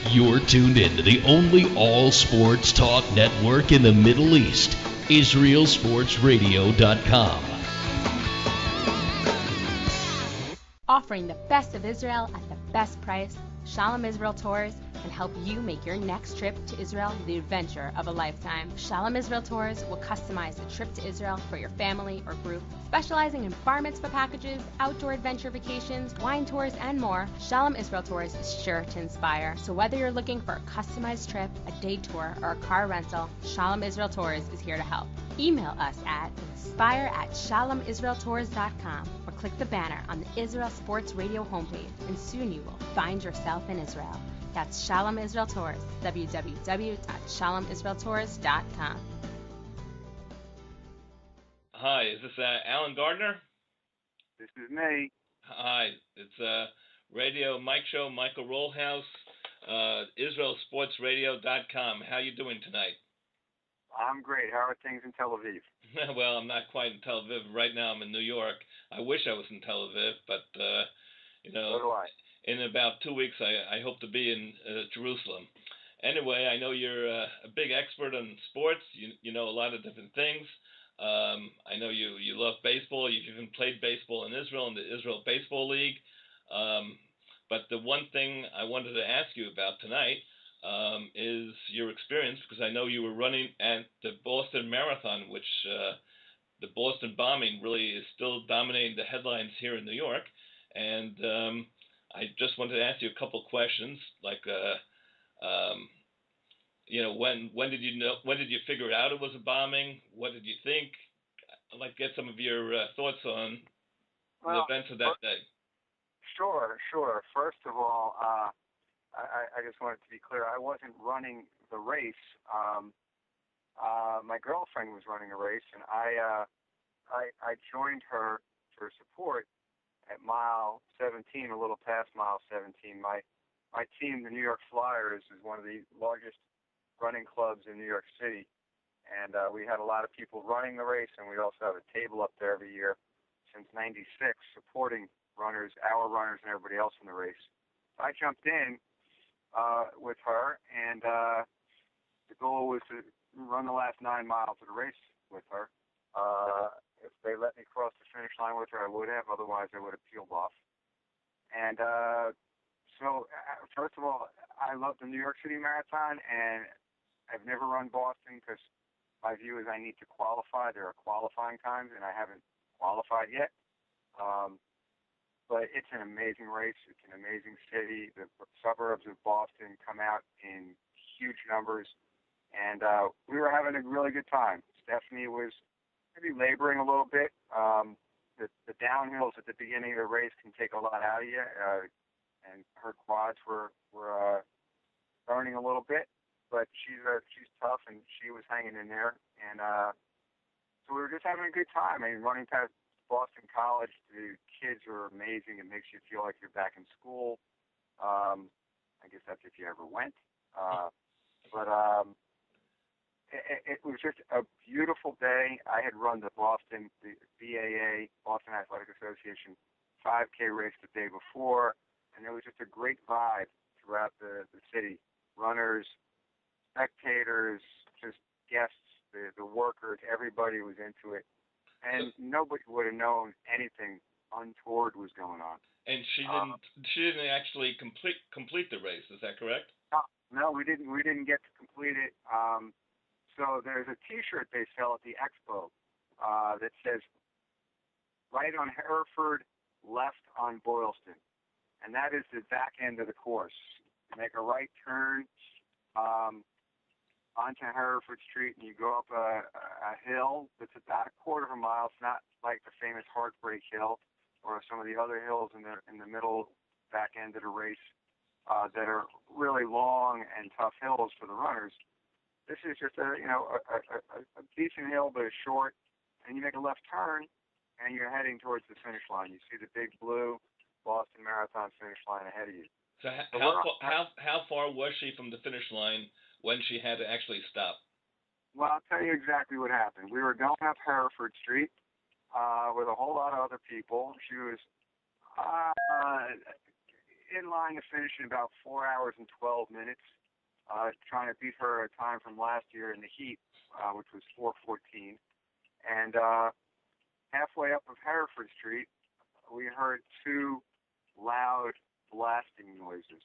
You're tuned in to the only all sports talk network in the Middle East, IsraelSportsRadio.com. Offering the best of Israel at the best price, Shalom Israel Tours can help you make your next trip to Israel the adventure of a lifetime. Shalom Israel Tours will customize a trip to Israel for your family or group. Specializing in bar mitzvah packages, outdoor adventure vacations, wine tours, and more, Shalom Israel Tours is sure to inspire. So whether you're looking for a customized trip, a day tour, or a car rental, Shalom Israel Tours is here to help. Email us at inspire@shalomisraeltours.com or click the banner on the Israel Sports Radio homepage, and soon you will find yourself in Israel. That's Shalom Israel Tours, www.shalomisraeltours.com. Hi, is this Alan Gardner? This is me. Hi, it's Radio Mike Show, Michael Rollhaus, IsraelSportsRadio.com. How you doing tonight? I'm great. How are things in Tel Aviv? Well, I'm not quite in Tel Aviv. Right now I'm in New York. I wish I was in Tel Aviv, but, So do I. in about 2 weeks I hope to be in Jerusalem. Anyway, I know you're a big expert on sports. You know a lot of different things. I know you love baseball. You've even played baseball in Israel, in the Israel Baseball League. But the one thing I wanted to ask you about tonight is your experience, because I know you were running at the Boston Marathon, which the Boston bombing really is still dominating the headlines here in New York. And I just wanted to ask you a couple questions, like when did you know? When did you figure out it was a bombing? What did you think? I'd like to get some of your thoughts on the events of that day. Sure. First of all, I just wanted to be clear. I wasn't running the race. My girlfriend was running a race, and I joined her for support at mile 17, a little past mile 17. My team, the New York Flyers, is one of the largest running clubs in New York City, and we had a lot of people running the race, and we also have a table up there every year since '96 supporting runners, our runners, and everybody else in the race. So I jumped in with her, and the goal was to run the last 9 miles of the race with her. If they let me cross the finish line with her, I would have. Otherwise, I would have peeled off. And so, first of all, I love the New York City Marathon, and I've never run Boston because my view is I need to qualify. There are qualifying times, and I haven't qualified yet. But it's an amazing race. It's an amazing city. The suburbs of Boston come out in huge numbers, and we were having a really good time. Stephanie was maybe laboring a little bit. The downhills at the beginning of the race can take a lot out of you, and her quads were burning a little bit. But she's tough, and she was hanging in there. And so we were just having a good time. I mean, running past Boston College, the kids are amazing. It makes you feel like you're back in school. I guess that's if you ever went. But it was just a beautiful day. I had run the BAA, Boston Athletic Association, 5K race the day before, and there was just a great vibe throughout the city. Runners, spectators, just guests, the workers, everybody was into it. And nobody would have known anything untoward was going on. And she didn't actually complete the race. Is that correct? No, we didn't. We didn't get to complete it. So there's a T-shirt they sell at the expo that says "Right on Hereford, left on Boylston," and that is the back end of the course. You make a right turn onto Hereford Street, and you go up a hill that's about a quarter of a mile. It's not like the famous Heartbreak Hill or some of the other hills in the middle back end of the race that are really long and tough hills for the runners. This is just a decent hill, but it's short, and you make a left turn, and you're heading towards the finish line. You see the big blue Boston Marathon finish line ahead of you. So how far was she from the finish line when she had to actually stop? Well, I'll tell you exactly what happened. We were going up Hereford Street with a whole lot of other people. She was, in line to finish in about 4 hours and 12 minutes, trying to beat her time from last year in the heat, which was 4:14. And halfway up of Hereford Street, we heard two loud blasting noises,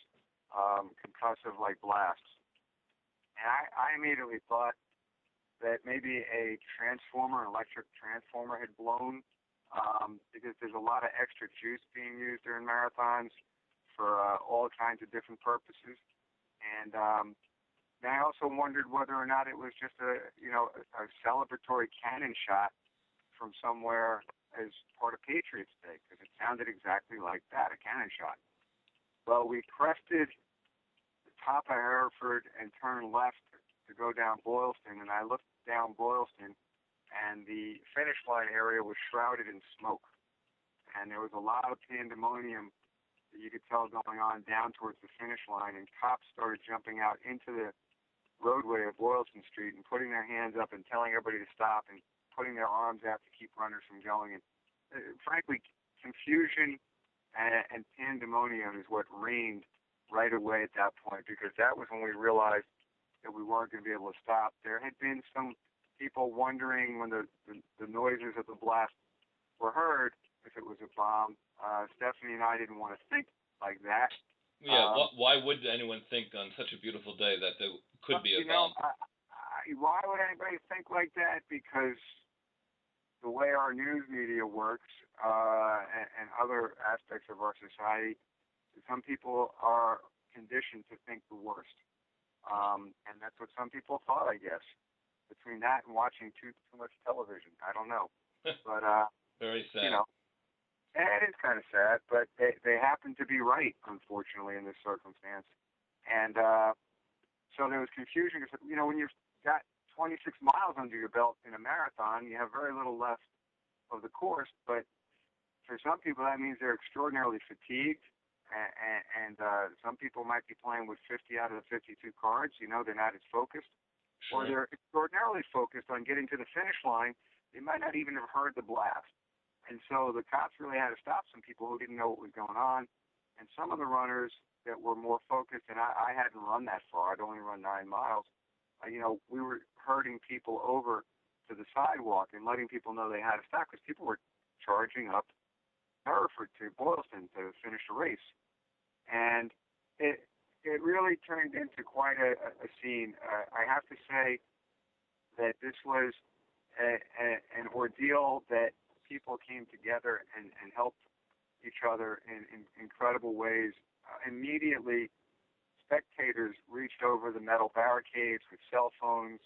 concussive like blasts. And I immediately thought that maybe a transformer, an electric transformer, had blown, because there's a lot of extra juice being used during marathons for all kinds of different purposes. And I also wondered whether or not it was just a celebratory cannon shot from somewhere as part of Patriots Day, because it sounded exactly like that, a cannon shot. Well, we crested the top of Hereford and turned left to go down Boylston, and I looked down Boylston, and the finish line area was shrouded in smoke. And there was a lot of pandemonium that you could tell going on down towards the finish line, and cops started jumping out into the roadway of Boylston Street and putting their hands up and telling everybody to stop and putting their arms out to keep runners from going. And frankly, confusion and pandemonium is what reigned right away at that point, because that was when we realized that we weren't going to be able to stop. There had been some people wondering when the noises of the blast were heard if it was a bomb. Stephanie and I didn't want to think like that. Yeah, why would anyone think on such a beautiful day that there could be a bomb? Why would anybody think like that? Because the way our news media works and other aspects of our society, some people are conditioned to think the worst. And that's what some people thought, I guess. Between that and watching too much television, I don't know. But very sad. And it is kind of sad, but they happen to be right, unfortunately, in this circumstance. And so there was confusion because, when you've got 26 miles under your belt in a marathon, you have very little left of the course. But for some people, that means they're extraordinarily fatigued. And some people might be playing with 50 out of the 52 cards. They're not as focused. Sure. Or they're extraordinarily focused on getting to the finish line. They might not even have heard the blast. And so the cops really had to stop some people who didn't know what was going on. And some of the runners that were more focused, and I hadn't run that far. I'd only run 9 miles. We were herding people over to the sidewalk and letting people know they had to stop because people were charging up Hereford to Boylston to finish the race. And it really turned into quite a scene. I have to say that this was an ordeal that people came together and helped each other in incredible ways. Immediately, spectators reached over the metal barricades with cell phones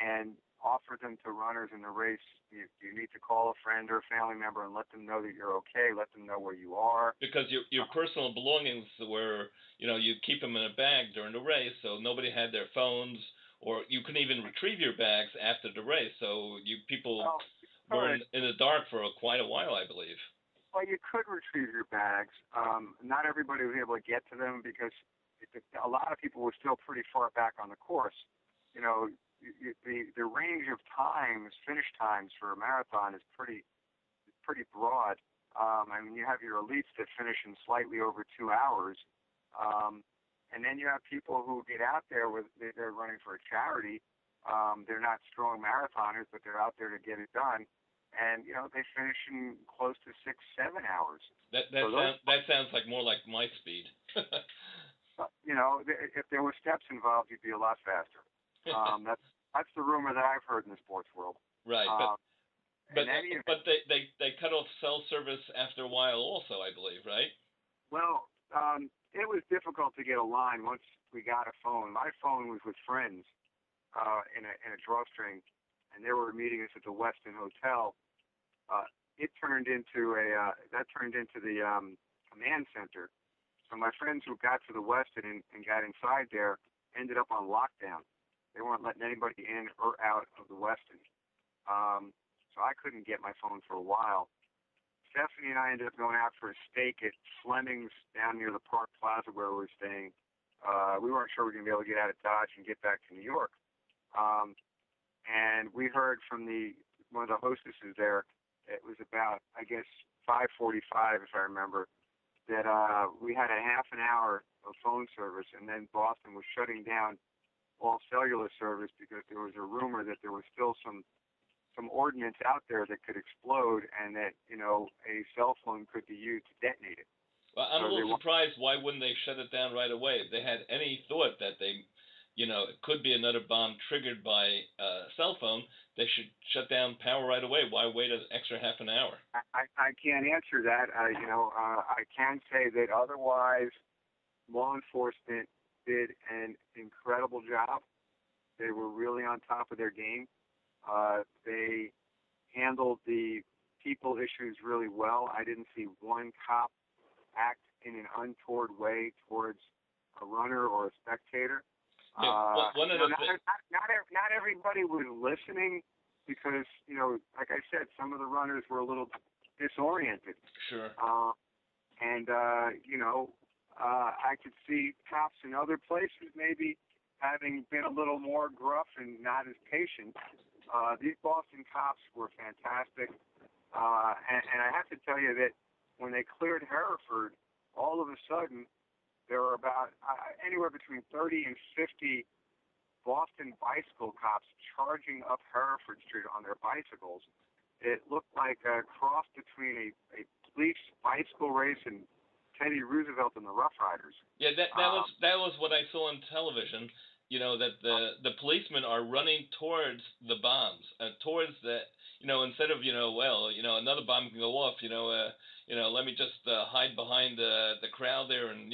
and offered them to runners in the race. You need to call a friend or a family member and let them know that you're okay, let them know where you are. Because your personal belongings were, you keep them in a bag during the race, so nobody had their phones, or you couldn't even retrieve your bags after the race, so people were in the dark for quite a while, I believe. Well, you could retrieve your bags. Not everybody was able to get to them because a lot of people were still pretty far back on the course. The range of times, finish times for a marathon is pretty broad. You have your elites that finish in slightly over 2 hours, and then you have people who get out there they're running for a charity. They're not strong marathoners, but they're out there to get it done, and they finish in close to 6-7 hours. That sounds like more like my speed. If there were steps involved, you'd be a lot faster. That's the rumor that I've heard in the sports world. Right, but they cut off cell service after a while, also, I believe, right? Well, it was difficult to get a line once we got a phone. My phone was with friends in a drawstring, and they were meeting us at the Westin Hotel. It turned into the command center. So my friends who got to the Westin and got inside there ended up on lockdown. They weren't letting anybody in or out of the Westin. So I couldn't get my phone for a while. Stephanie and I ended up going out for a steak at Fleming's down near the Park Plaza where we were staying. We weren't sure we were going to be able to get out of Dodge and get back to New York. And we heard from one of the hostesses there. It was about, I guess, 5:45, if I remember. that we had a half an hour of phone service, and then Boston was shutting down all cellular service because there was a rumor that there was still some ordnance out there that could explode, and that a cell phone could be used to detonate it. Well, I'm a little surprised. Why wouldn't they shut it down right away? If they had any thought that it could be another bomb triggered by a cell phone, they should shut down power right away. Why wait an extra half an hour? I can't answer that. I can say that otherwise, law enforcement did an incredible job. They were really on top of their game. They handled the people issues really well. I didn't see one cop act in an untoward way towards a runner or a spectator. Yeah, not everybody was listening because, like I said, some of the runners were a little disoriented. Sure. I could see cops in other places maybe having been a little more gruff and not as patient. These Boston cops were fantastic. And I have to tell you that when they cleared Hereford, all of a sudden, there were about anywhere between 30 and 50 Boston bicycle cops charging up Hereford Street on their bicycles. It looked like a cross between a police bicycle race and Teddy Roosevelt and the Rough Riders. Yeah, that was what I saw on television. That the policemen are running towards the bombs, towards the instead of another bomb can go off. Let me just hide behind the crowd there and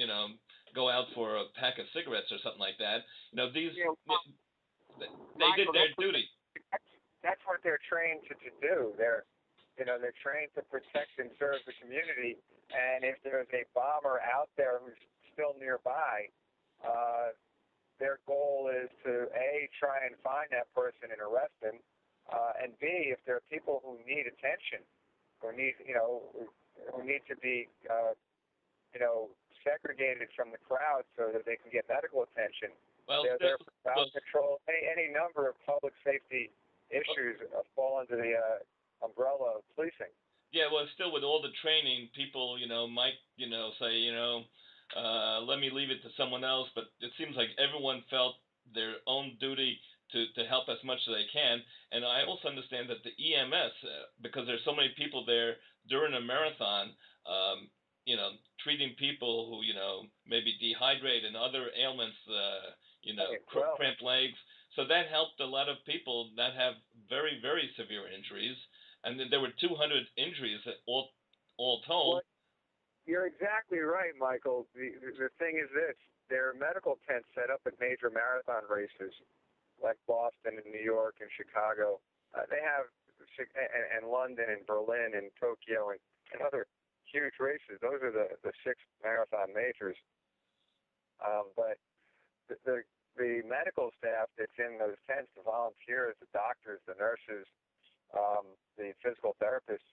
go out for a pack of cigarettes or something like that. They did their duty. That's what they're trained to do. They're trained to protect and serve the community. And if there's a bomber out there who's still nearby, their goal is to A, try and find that person and arrest him, and B, if there are people who need attention, who need to be segregated from the crowd so that they can get medical attention. Well, they're there for crowd control. Any number of public safety issues fall under the umbrella of policing. Yeah, well, still with all the training, people might say let me leave it to someone else, but it seems like everyone felt their own duty to help as much as they can. And I also understand that the EMS, because there's so many people there during a marathon, treating people who, maybe dehydrate and other ailments, cramped legs. So that helped a lot of people that have very, very severe injuries. And then there were 200 injuries all told. Well, you're exactly right, Michael. The thing is this. There are medical tents set up at major marathon races like Boston and New York and Chicago. They have, and London and Berlin and Tokyo and other huge races. Those are the 6 marathon majors. But the medical staff that's in those tents, the volunteers, the doctors, the nurses, the physical therapists,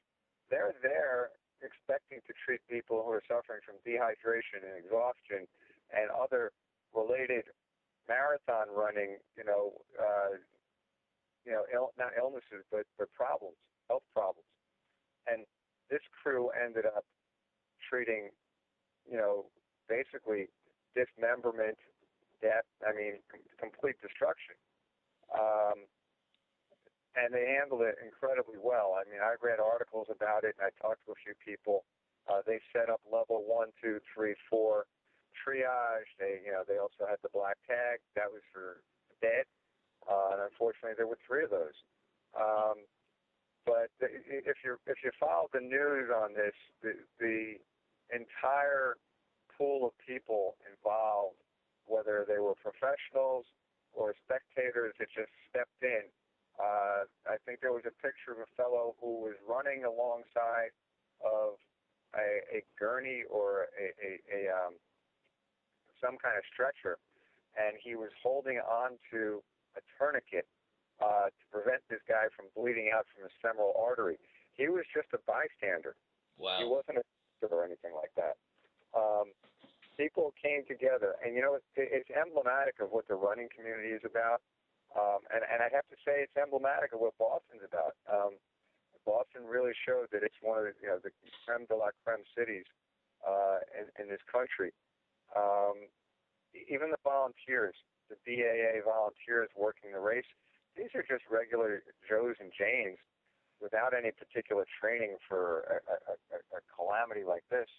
they're there expecting to treat people who are suffering from dehydration and exhaustion and other related marathon running, not illnesses, but problems, health problems. And this crew ended up treating, basically dismemberment, death, complete destruction. And they handled it incredibly well. I read articles about it, and I talked to a few people. They set up level 1, 2, 3, 4 triage. They also had the black tag. That was for dead. And unfortunately, there were 3 of those. But if you follow the news on this, the entire pool of people involved, whether they were professionals or spectators that just stepped in. I think there was a picture of a fellow who was running alongside of a gurney or some kind of stretcher, and he was holding on to a tourniquet to prevent this guy from bleeding out from his femoral artery. He was just a bystander. Wow. He wasn't a doctor or anything like that. People came together, and it's emblematic of what the running community is about. And I have to say it's emblematic of what Boston's about. Boston really showed that it's one of the creme de la creme cities in this country. Even the volunteers, the BAA volunteers working the race, these are just regular Joes and Janes without any particular training for a calamity like this.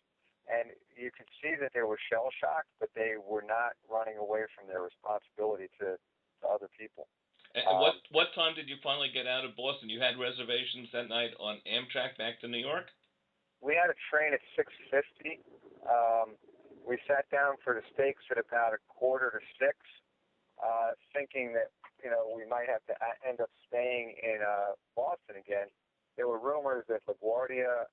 And you could see that they were shell-shocked, but they were not running away from their responsibility to other people. And what time did you finally get out of Boston? You had reservations that night on Amtrak back to New York? We had a train at 6:50. We sat down for the steaks at about 5:45, thinking that we might have to end up staying in Boston again. There were rumors that LaGuardia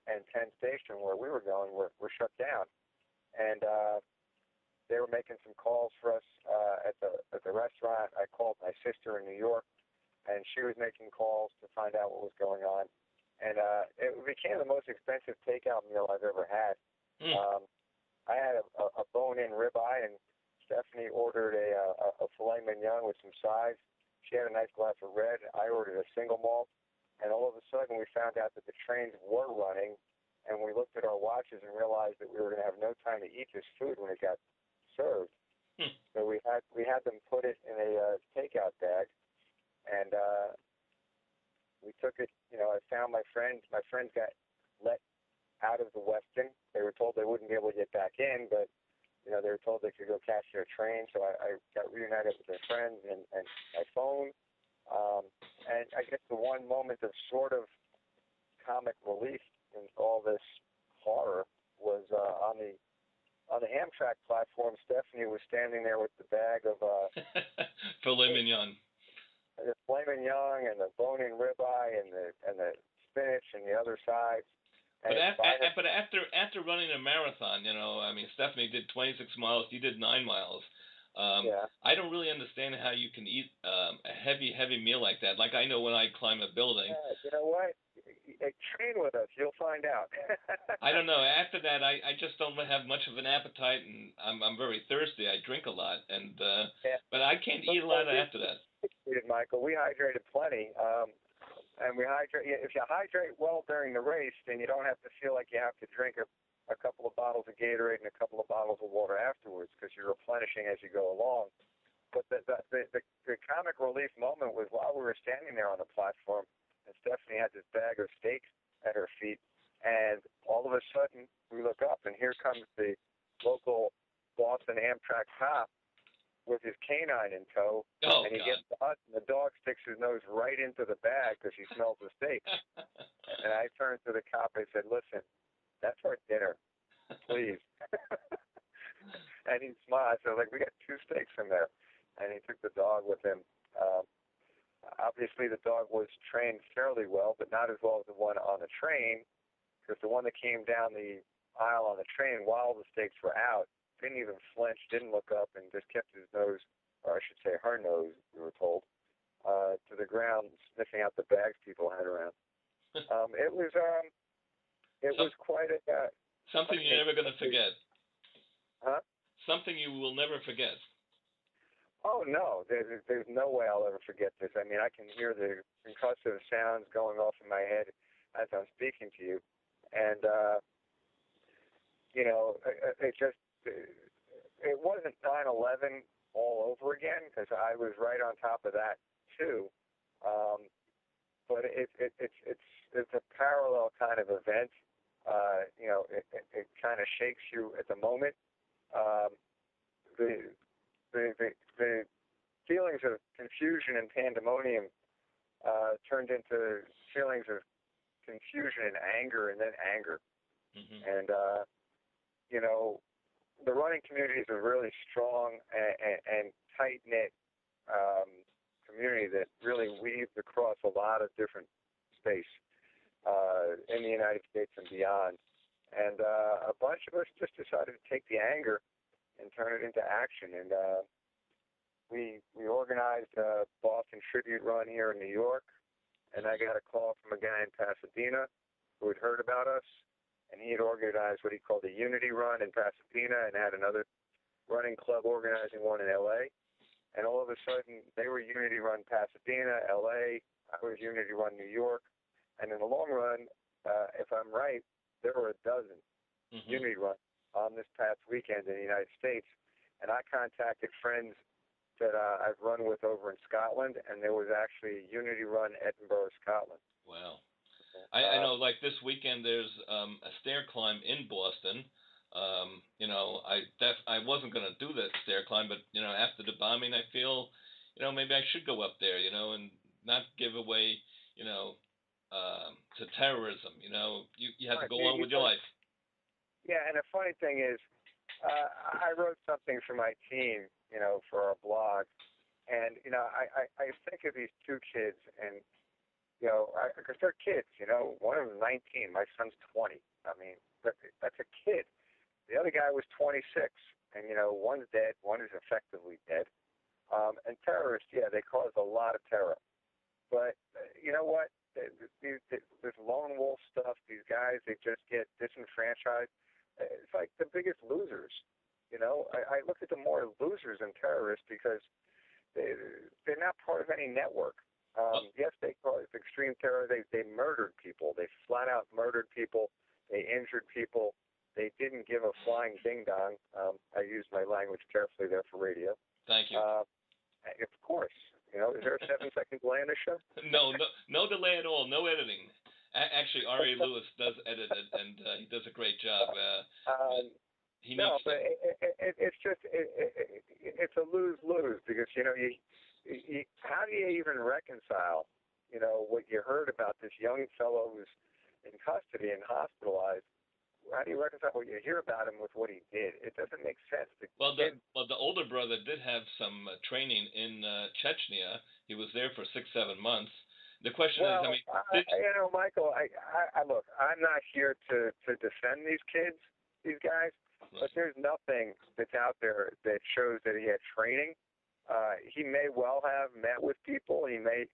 and Penn Station, where we were going, were shut down, and they were making some calls for us at the restaurant. I called my sister in New York, and she was making calls to find out what was going on. And it became the most expensive takeout meal I've ever had. I had a bone-in ribeye, and Stephanie ordered a filet mignon with some sides. She had a nice glass of red. I ordered a single malt. And all of a sudden, we found out that the trains were running, and we looked at our watches and realized that we were going to have no time to eat this food when it got served. So we had them put it in a takeout bag, and we took it. I found my friends. My friends got let out of the Westin. They were told they wouldn't be able to get back in, but they were told they could go catch their train. So I got reunited with their friends and my phone. And I guess the one moment of sort of comic relief in all this horror was on the Amtrak platform. Stephanie was standing there with the bag of filet mignon, the filet mignon, and the bone-in ribeye, and the spinach, and the other sides. But after running a marathon, Stephanie did 26 miles. You did 9 miles. I don't really understand how you can eat a heavy meal like that. Like I know when I climb a building. Yeah, you know what? Train with us. You'll find out. I don't know. After that, I just don't have much of an appetite, and I'm very thirsty. I drink a lot, and but I can't eat a lot after that. Michael, we hydrated plenty. And we hydrate. If you hydrate well during the race, then you don't have to feel like you have to drink a couple of bottles of Gatorade and a couple of bottles of water afterwards, because you're replenishing as you go along. But the comic relief moment was while we were standing there on the platform, and Stephanie had this bag of steaks at her feet, and all of a sudden we look up, and here comes the local Boston Amtrak cop with his canine in tow, and he gets to us, and the dog sticks his nose right into the bag because he smells the steaks. And I turned to the cop and said, "Listen, that's our dinner, please." And he smiled. So we got 2 steaks in there, and he took the dog with him. Obviously, the dog was trained fairly well, but not as well as the one on the train, because the one that came down the aisle on the train while the steaks were out didn't even flinch, didn't look up, and just kept his nose, or I should say her nose, we were told, to the ground, sniffing out the bags people had around. It was quite a... something you're never going to forget. Huh? Something you will never forget. Oh, no. There's no way I'll ever forget this. I mean, I can hear the concussive sounds going off in my head as I'm speaking to you. And, it wasn't 9/11 all over again, because I was right on top of that, too. But it's a parallel kind of event. It kind of shakes you at the moment. The feelings of confusion and pandemonium turned into feelings of confusion and anger, and then anger. Mm-hmm. And the running community is a really strong and tight-knit community that really weaves across a lot of different space in the United States and beyond. And a bunch of us just decided to take the anger and turn it into action. And we organized a Boston Tribute Run here in New York, and I got a call from a guy in Pasadena who had heard about us, and he had organized what he called a Unity Run in Pasadena and had another running club organizing one in L.A. And all of a sudden, they were Unity Run Pasadena, L.A., I was Unity Run New York, and in the long run, if I'm right, there were a dozen Unity Run this past weekend in the United States, and I contacted friends that I've run with over in Scotland, and there was actually a Unity Run Edinburgh, Scotland. Wow. I know, like this weekend, there's a stair climb in Boston. I wasn't going to do that stair climb, but after the bombing, I feel, maybe I should go up there, and not give away, to terrorism. You have to go on with your life. Yeah, and the funny thing is, I wrote something for my team, for our blog, and I think of these two kids, and because they're kids, one of them 19, my son's 20. I mean, that's a kid. The other guy was 26, and one's dead, one is effectively dead. And terrorists, yeah, they cause a lot of terror. But you know what? This lone wolf stuff, these guys, they just get disenfranchised. It's like the biggest losers. I look at them more as losers than terrorists because they're not part of any network. Yes, they call it extreme terror. They murdered people. They flat out murdered people. They injured people. They didn't give a flying ding-dong. I used my language carefully there for radio. Thank you. Of course. Is there a 7-second delay in the show? No delay at all. No editing. Actually, R.A. Lewis does edit it, and he does a great job. It's just it's a lose-lose because you how do you even reconcile what you heard about this young fellow who's in custody and hospitalized? How do you reconcile what you hear about him with what he did? It doesn't make sense. The older brother did have some training in Chechnya. He was there for 6-7 months. The question is, Michael, I look, I'm not here to defend these kids, these guys, right. But there's nothing that's out there that shows that he had training. He may well have met with people. He may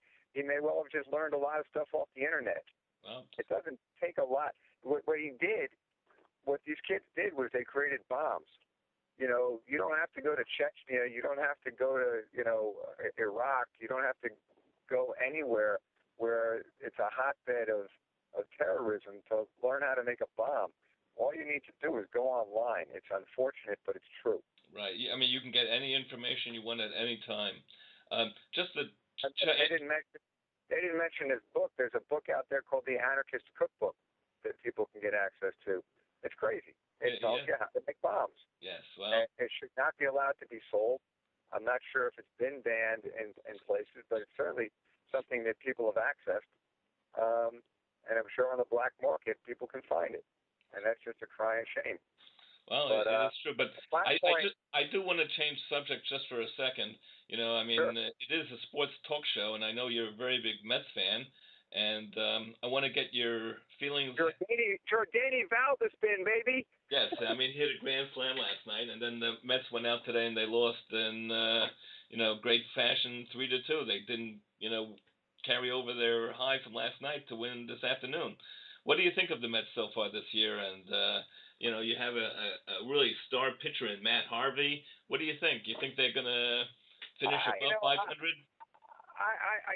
well have just learned a lot of stuff off the internet. Wow. It doesn't take a lot. What these kids did was they created bombs. You don't have to go to Chechnya. You don't have to go to, Iraq. You don't have to go anywhere where it's a hotbed of terrorism to learn how to make a bomb. All you need to do is go online. It's unfortunate, but it's true. Right. I mean, you can get any information you want at any time. They didn't mention this book. There's a book out there called The Anarchist Cookbook that people can get access to. It's crazy. It tells you how to make bombs. Yes, well. And it should not be allowed to be sold. I'm not sure if it's been banned in places, but it's certainly something that people have accessed. And I'm sure on the black market, people can find it. And that's just a crying shame. Well, it is true. But I do want to change subject just for a second. Sure. It is a sports talk show, and I know you're a very big Mets fan. And I want to get your feelings. Jordani Valdespin, baby. Yes, he hit a grand slam last night, and then the Mets went out today and they lost in great fashion, 3-2. They didn't carry over their high from last night to win this afternoon. What do you think of the Mets so far this year? And you have a really star pitcher in Matt Harvey. What do you think? You think they're gonna finish above 500?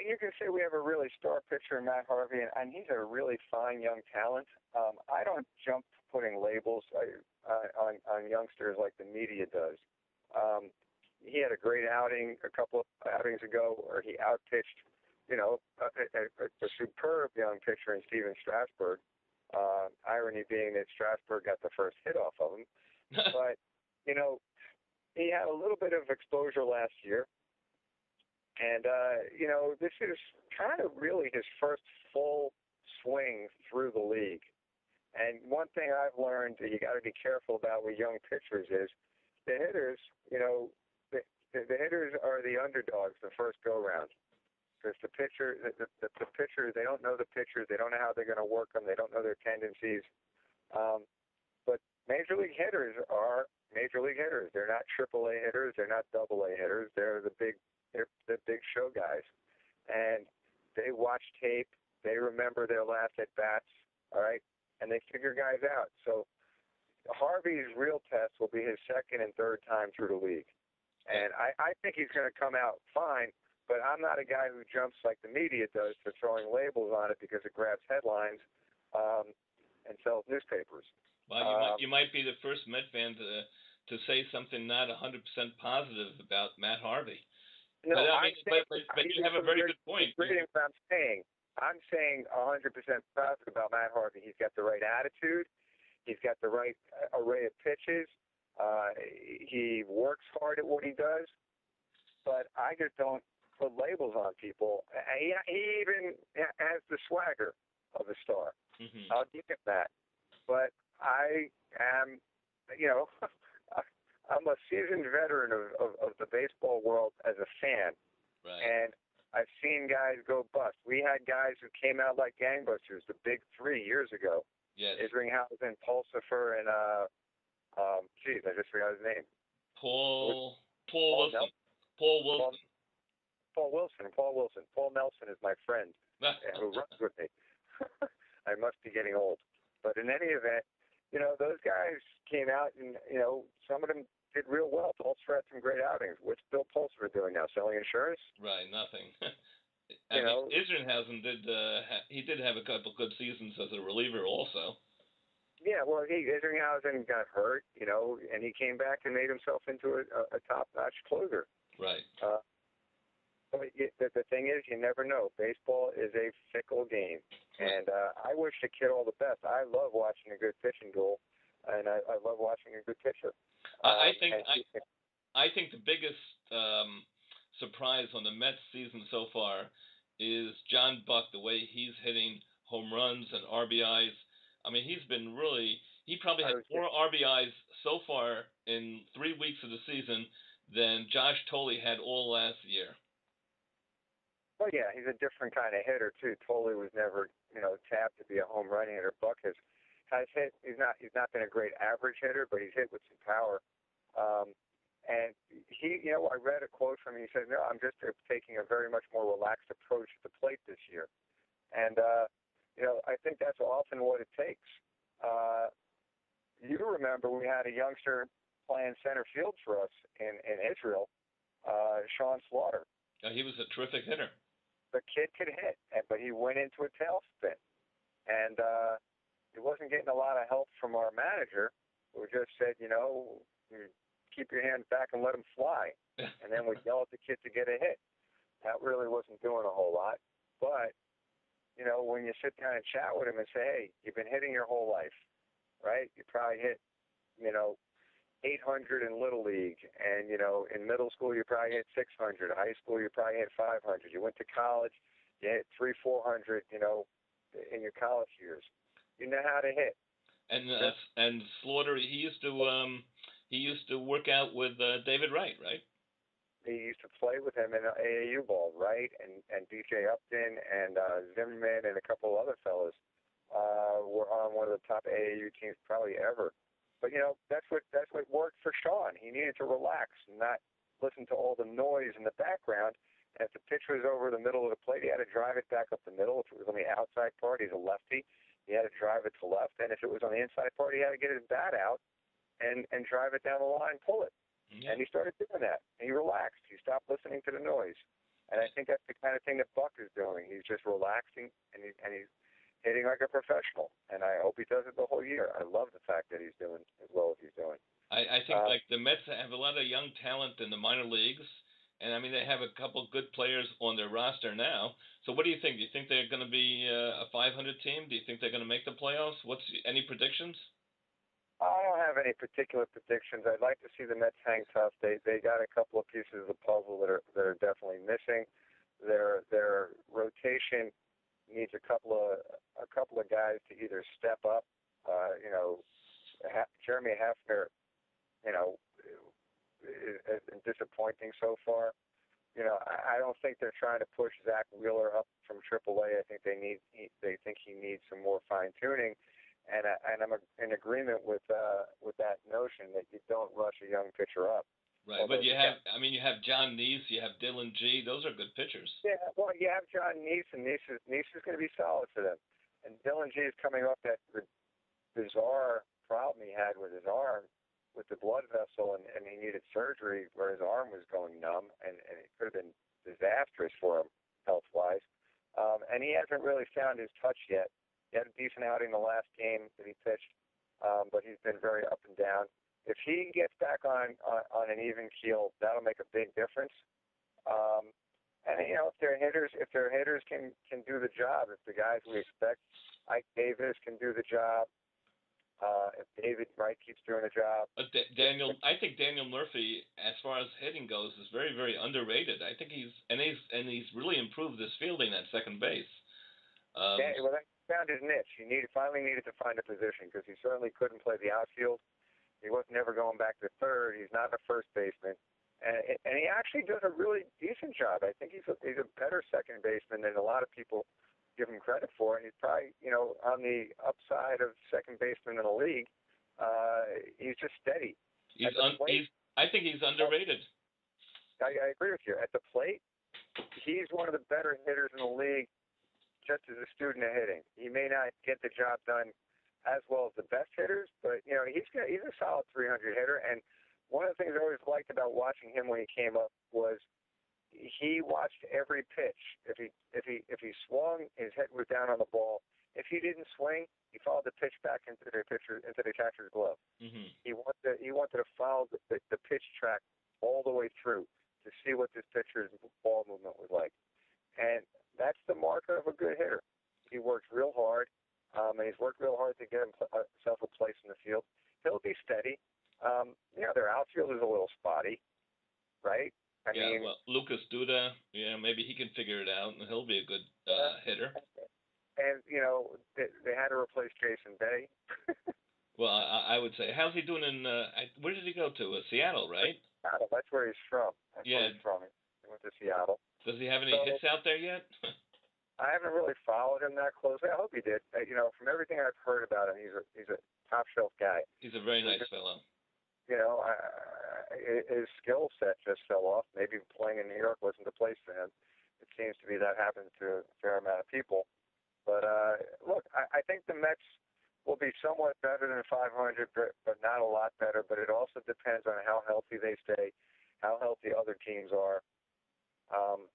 You can say we have a really star pitcher in Matt Harvey, and he's a really fine young talent. I don't jump putting labels on youngsters like the media does. He had a great outing a couple of outings ago where he outpitched, a superb young pitcher in Steven Strasburg. Irony being that Strasburg got the first hit off of him. But, he had a little bit of exposure last year. And, this is kind of really his first full swing through the league. And one thing I've learned that you got to be careful about with young pitchers is the hitters, the hitters are the underdogs the first go-round. Because the pitchers, they don't know the pitchers. They don't know how they're going to work them. They don't know their tendencies. But major league hitters are major league hitters. They're not AAA hitters. They're not AA hitters. They're the big show guys. And they watch tape. They remember their last at-bats, all right? And they figure guys out. So Harvey's real test will be his second and third time through the league. And I think he's going to come out fine, but I'm not a guy who jumps like the media does to throwing labels on it because it grabs headlines and sells newspapers. Well, you might be the first Met fan to say something not 100% positive about Matt Harvey. No, but I mean, but you have a very good point. Reading what I'm saying. I'm saying 100% positive about Matt Harvey. He's got the right attitude. He's got the right array of pitches. He works hard at what he does. But I just don't put labels on people. He even has the swagger of a star. Mm-hmm. I'll give him that. But I am, I'm a seasoned veteran of the baseball world as a fan. Right. And I've seen guys go bust. We had guys who came out like gangbusters, the big three years ago. Yes. Isringhausen, Pulsifer, and I just forgot his name. Paul Wilson. Paul Wilson. Paul Nelson is my friend who runs with me. I must be getting old. But in any event, those guys came out and, some of them did real well. Pulsifer had some great outings. What's Bill Pulsifer doing now? Selling insurance? Right, nothing. I mean, Isringhausen did have a couple good seasons as a reliever also. Yeah, well, Isringhausen got hurt, and he came back and made himself into a top-notch closer. Right. But the thing is, you never know. Baseball is a fickle game, and I wish the kid all the best. I love watching a good pitching duel, and I love watching a good pitcher. I think the biggest surprise on the Mets season so far is John Buck, the way he's hitting home runs and RBIs. I mean, he probably had more RBIs so far in 3 weeks of the season than Josh Tolley had all last year. Well, yeah, he's a different kind of hitter too. Tolley was never, tapped to be a home run hitter. Buck has hit. He's not been a great average hitter, but he's hit with some power. And he, I read a quote from him. He said, "No, I'm just taking a very much more relaxed approach at the plate this year." And I think that's often what it takes. You remember we had a youngster playing center field for us in Israel, Sean Slaughter. He was a terrific hitter. The kid could hit, but he went into a tailspin. And he wasn't getting a lot of help from our manager, who just said, keep your hands back and let him fly. And then we'd yell at the kid to get a hit. That really wasn't doing a whole lot. But, when you sit down and chat with him and say, hey, you've been hitting your whole life, right? You probably hit, 800 in Little League, and, in middle school you probably hit 600. High school you probably hit 500. You went to college, you hit 300-400, in your college years. You know how to hit. And Slaughter, he used to work out with David Wright, right? He used to play with him in AAU ball, Wright and DJ Upton and Zimmerman and a couple other fellas were on one of the top AAU teams probably ever. But that's what worked for Sean. He needed to relax and not listen to all the noise in the background. And if the pitch was over the middle of the plate, he had to drive it back up the middle. If it was on the outside part, he's a lefty. He had to drive it to left. And if it was on the inside part, he had to get his bat out and drive it down the line, pull it. Yeah. And he started doing that. And he relaxed. He stopped listening to the noise. And I think that's the kind of thing that Buck is doing. He's just relaxing, and he's hitting like a professional. And I hope he does it the whole year. I love the fact that he's doing as well as he's doing. I think like the Mets have a lot of young talent in the minor leagues. And, I mean, they have a couple good players on their roster now. So what do you think? Do you think they're going to be a 500 team? Do you think they're going to make the playoffs? Any predictions? I don't have any particular predictions. I'd like to see the Mets hang tough. They got a couple of pieces of the puzzle that are definitely missing. Their rotation needs a couple of guys to either step up. Jeremy Hefner, has been disappointing so far. I don't think they're trying to push Zach Wheeler up from AAA. I think they think he needs some more fine tuning. And I'm in agreement with that notion that you don't rush a young pitcher up. Right, but you have John Neese, you have Dylan G. Those are good pitchers. Yeah, well, you have John Neese, and Neese is going to be solid for them. And Dylan G. is coming off that bizarre problem he had with his arm, with the blood vessel, and he needed surgery where his arm was going numb, and it could have been disastrous for him health-wise. And he hasn't really found his touch yet. He had a decent outing the last game that he pitched, but he's been very up and down. If he gets back on an even keel, that'll make a big difference. And if their hitters can do the job, if the guys we expect, Ike Davis can do the job, if David Wright keeps doing the job. I think Daniel Murphy, as far as hitting goes, is very, very underrated. I think he's really improved his fielding at second base. Well, he found his niche. He finally needed to find a position because he certainly couldn't play the outfield. He was never going back to third. He's not a first baseman. And he actually does a really decent job. I think he's a better second baseman than a lot of people give him credit for. And he's probably, on the upside of second baseman in the league. He's just steady. I think he's underrated. I agree with you. At the plate, he's one of the better hitters in the league just as a student of hitting. He may not get the job done as well as the best hitters, but, he's a solid 300 hitter. And one of the things I always liked about watching him when he came up was he watched every pitch. If he swung, his head was down on the ball. If he didn't swing, he followed the pitch back into the catcher's glove. Mm-hmm. He wanted to follow the pitch track all the way through to see what this pitcher's ball movement was like. And that's the marker of a good hitter. He works real hard, and he's worked real hard to get himself a place in the field. He'll be steady. Their outfield is a little spotty, right? I mean, well, Lucas Duda, maybe he can figure it out, and he'll be a good hitter. And, they had to replace Jason Bay. Well, I would say, how's he doing in, where did he go to? Seattle, right? Seattle, that's where he's from. He went to Seattle. Does he have any hits out there yet? I haven't really followed him that closely. I hope he did. From everything I've heard about him, he's a top-shelf guy. He's a very nice fellow. His skill set just fell off. Maybe playing in New York wasn't the place for him. It seems to be that happens to a fair amount of people. But, look, I think the Mets will be somewhat better than 500, but not a lot better. But it also depends on how healthy they stay, how healthy other teams are.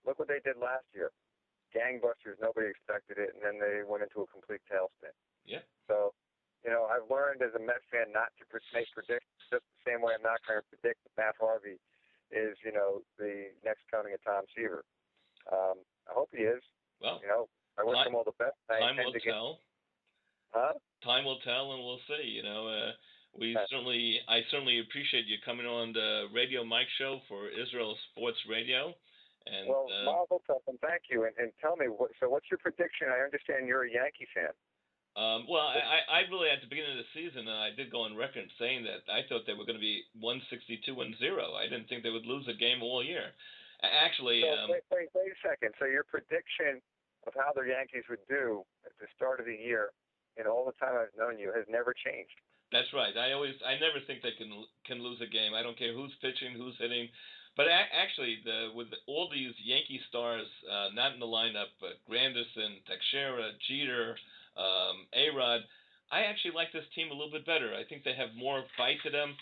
Look what they did last year. Gangbusters, nobody expected it, and then they went into a complete tailspin. Yeah. So, I've learned as a Met fan not to make predictions just the same way I'm not going to predict that Matt Harvey is, the next coming of Tom Seaver. I hope he is. Well, I wish him all the best. Time will tell. Huh? Time will tell, and we'll see. I certainly appreciate you coming on the Radio Mike Show for Israel Sports Radio. And, Mazel tov, and thank you. And tell me, what's your prediction? I understand you're a Yankee fan. I really, at the beginning of the season, I did go on record saying that I thought they were going to be 162-0. I didn't think they would lose a game all year. Actually, wait a second. So your prediction of how the Yankees would do at the start of the year, in all the time I've known you, has never changed. That's right. I never think they can lose a game. I don't care who's pitching, who's hitting. But actually, with all these Yankee stars not in the lineup, Granderson, Teixeira, Jeter, A-Rod, I actually like this team a little bit better. I think they have more fight to them.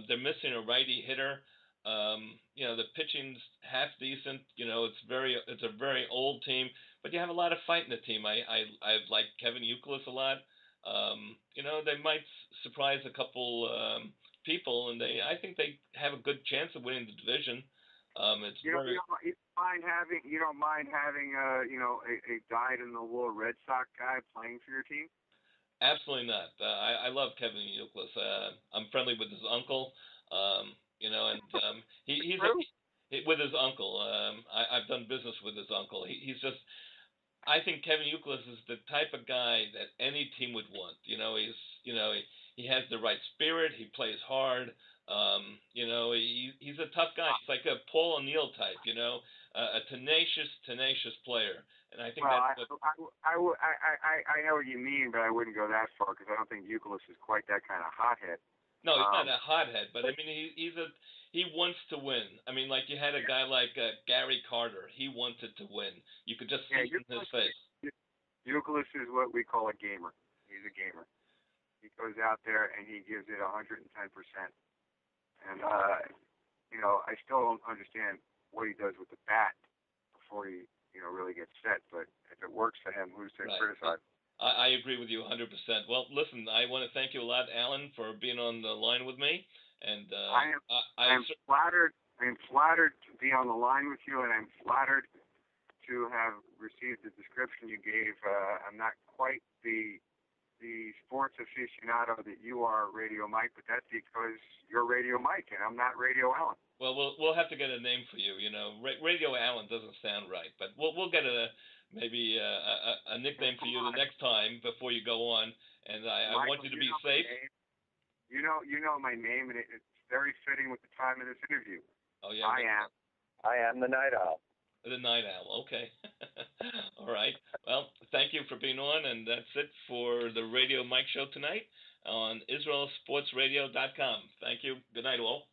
They're missing a righty hitter. The pitching's half decent. It's a very old team, but you have a lot of fight in the team. I like Kevin Youkilis a lot. They might surprise a couple people, and I think they have a good chance of winning the division. You don't mind having a dyed-in-the-wool Red Sox guy playing for your team? Absolutely not. I love Kevin Youkilis. I'm friendly with his uncle. He's with his uncle. I've done business with his uncle. I think Kevin Youkilis is the type of guy that any team would want. He has the right spirit. He plays hard. He's a tough guy. He's like a Paul O'Neill type. A tenacious player. And I think I know what you mean, but I wouldn't go that far because I don't think Youkilis is quite that kind of hothead. No, he's not a hothead, but I mean, he wants to win. I mean, like you had a guy like Gary Carter. He wanted to win. You could just see it in his face. Youkilis is what we call a gamer. He's a gamer. He goes out there and he gives it 110%. And I still don't understand what he does with the bat before he really gets set. But if it works for him, who's to criticize? I agree with you 100%. Well, listen, I want to thank you a lot, Alan, for being on the line with me. And I am flattered. I am flattered to be on the line with you, and I'm flattered to have received the description you gave. I'm not quite the sports aficionado that you are, Radio Mike, but that's because you're Radio Mike and I'm not Radio Alan. Well, we'll have to get a name for you. You know, Radio Alan doesn't sound right, but we'll get maybe a nickname for you the next time before you go on. And I Michael, want you to be safe. You know my name, and it's very fitting with the time of this interview. Oh yeah. I am the Night Owl. The Night Owl. Okay. All right. Well, thank you for being on, and that's it for the Radio Mike Show tonight on IsraelSportsRadio.com. Thank you. Good night, all.